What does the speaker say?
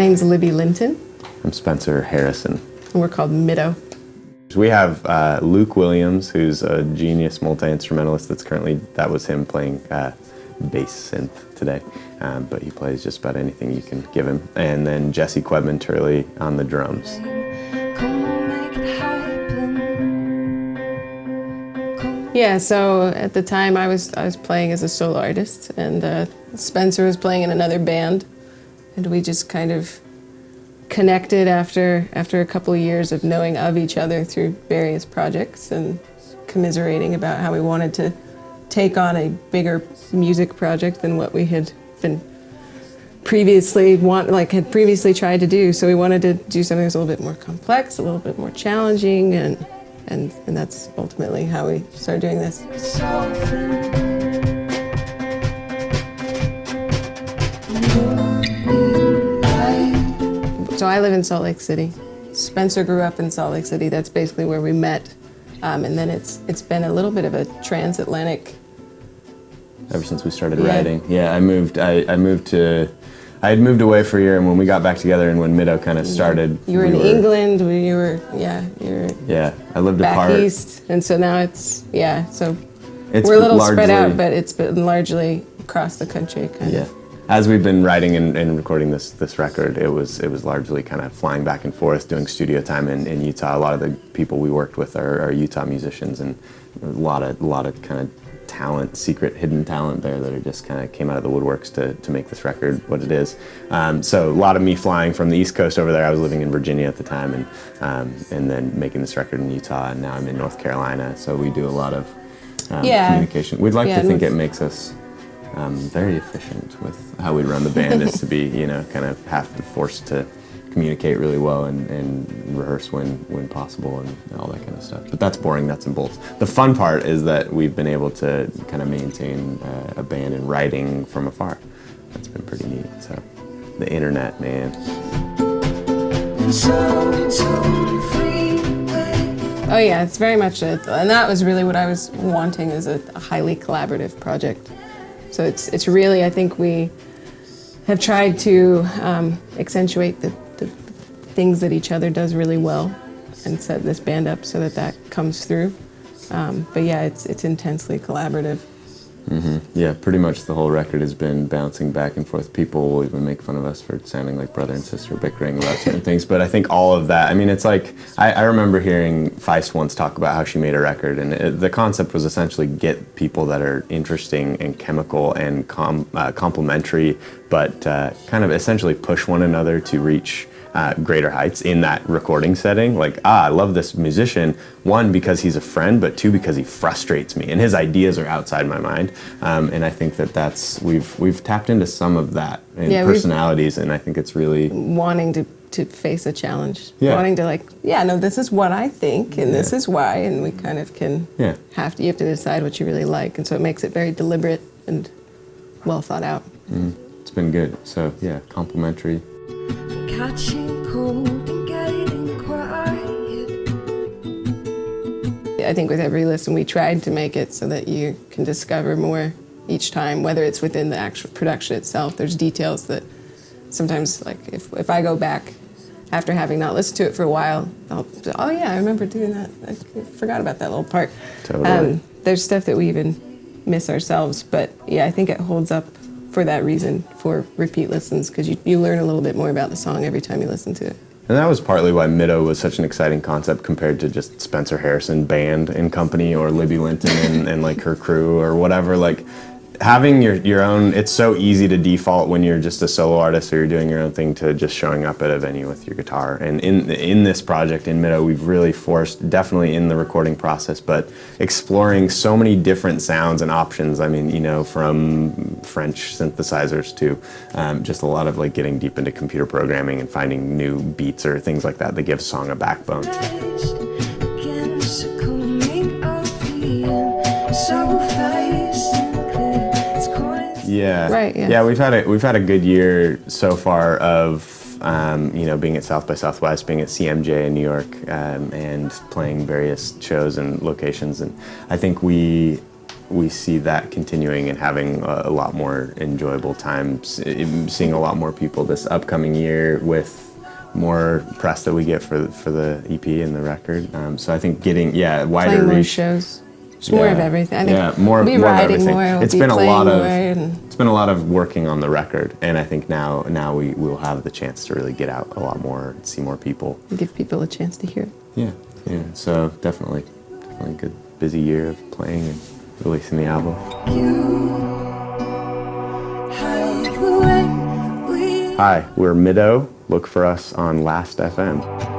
name's Libby Linton. I'm Spencer Harrison. And we're called Mideau. We have Luke Williams, who's a genius multi-instrumentalist that was him playing bass synth today, but he plays just about anything you can give him. And then Jesse Quedman-Turley on the drums. Yeah, so at the time I was playing as a solo artist, and Spencer was playing in another band, and we just kind of connected after a couple of years of knowing of each other through various projects and commiserating about how we wanted to take on a bigger music project than what we had been previously tried to do. So we wanted to do something that was a little bit more complex, a little bit more challenging, and that's ultimately how we started doing this. So I live in Salt Lake City. Spencer grew up in Salt Lake City. That's basically where we met. And then it's been a little bit of a transatlantic. Ever since we started writing. Yeah, I had moved away for a year, and when we got back together and when Mideau kind of started. You were in England, you were I lived apart. Back east, and so now so we're a little spread out, but it's been largely across the country kind of. As we've been writing and recording this record, it was largely kind of flying back and forth, doing studio time in Utah. A lot of the people we worked with are Utah musicians, and a lot of kind of talent, secret hidden talent there that are just kind of came out of the woodworks to make this record what it is. So a lot of me flying from the East Coast over there. I was living in Virginia at the time, and then making this record in Utah, and now I'm in North Carolina. So we do a lot of communication. We'd like to think it makes us very efficient with how we run the band, is to be, kind of forced to communicate really well and rehearse when possible and all that kind of stuff. But that's boring nuts and bolts. The fun part is that we've been able to kind of maintain a band and writing from afar. That's been pretty neat. So the internet, man. Oh yeah, it's very much it. And that was really what I was wanting, is a highly collaborative project. So it's really, I think we have tried to accentuate the things that each other does really well and set this band up so that comes through. But yeah, it's intensely collaborative. Mm-hmm. Yeah, pretty much the whole record has been bouncing back and forth. People will even make fun of us for sounding like brother and sister bickering about certain things, but I think all of that, it's like, I remember hearing Feist once talk about how she made a record, and the concept was essentially get people that are interesting and chemical and complementary, but kind of essentially push one another to reach greater heights in that recording setting. Like, I love this musician, one, because he's a friend, but two, because he frustrates me and his ideas are outside my mind. And I think we've tapped into some of that in personalities, and I think it's really wanting to face a challenge. Wanting to this is what I think, and this is why, and we kind of can you have to decide what you really like, and so it makes it very deliberate and well thought out. It's been good. So yeah, complimentary. Catching cold and getting quiet. I think with every listen we tried to make it so that you can discover more each time, whether it's within the actual production itself. There's details that sometimes, like if I go back after having not listened to it for a while, I remember doing that. I forgot about that little part. Totally. There's stuff that we even miss ourselves, but yeah, I think it holds up for that reason, for repeat listens, because you learn a little bit more about the song every time you listen to it. And that was partly why Mideau was such an exciting concept compared to just Spencer Harrison Band and Company, or Libby Linton and like her crew or whatever. Like, having your own, it's so easy to default when you're just a solo artist or you're doing your own thing to just showing up at a venue with your guitar. And in this project, in Mideau, we've really forced, definitely in the recording process, but exploring so many different sounds and options. From French synthesizers to just a lot of like getting deep into computer programming and finding new beats or things like that give a song a backbone. Yeah. Right. Yeah. Yeah, we've had a good year so far of being at South by Southwest, being at CMJ in New York, and playing various shows and locations. And I think we we see that continuing and having a lot more enjoyable times, seeing a lot more people this upcoming year with more press that we get for the EP and the record. So I think getting wider Playing more reach. shows. Just more of everything. I think more we'll be of writing everything. more. We'll It's be been a playing lot of more and it's been a lot of working on the record, and I think now we will have the chance to really get out a lot more, and see more people. give people a chance to hear it. Yeah. So definitely a good busy year of playing and releasing the album. Hi, we're Mideau. Look for us on Last.fm.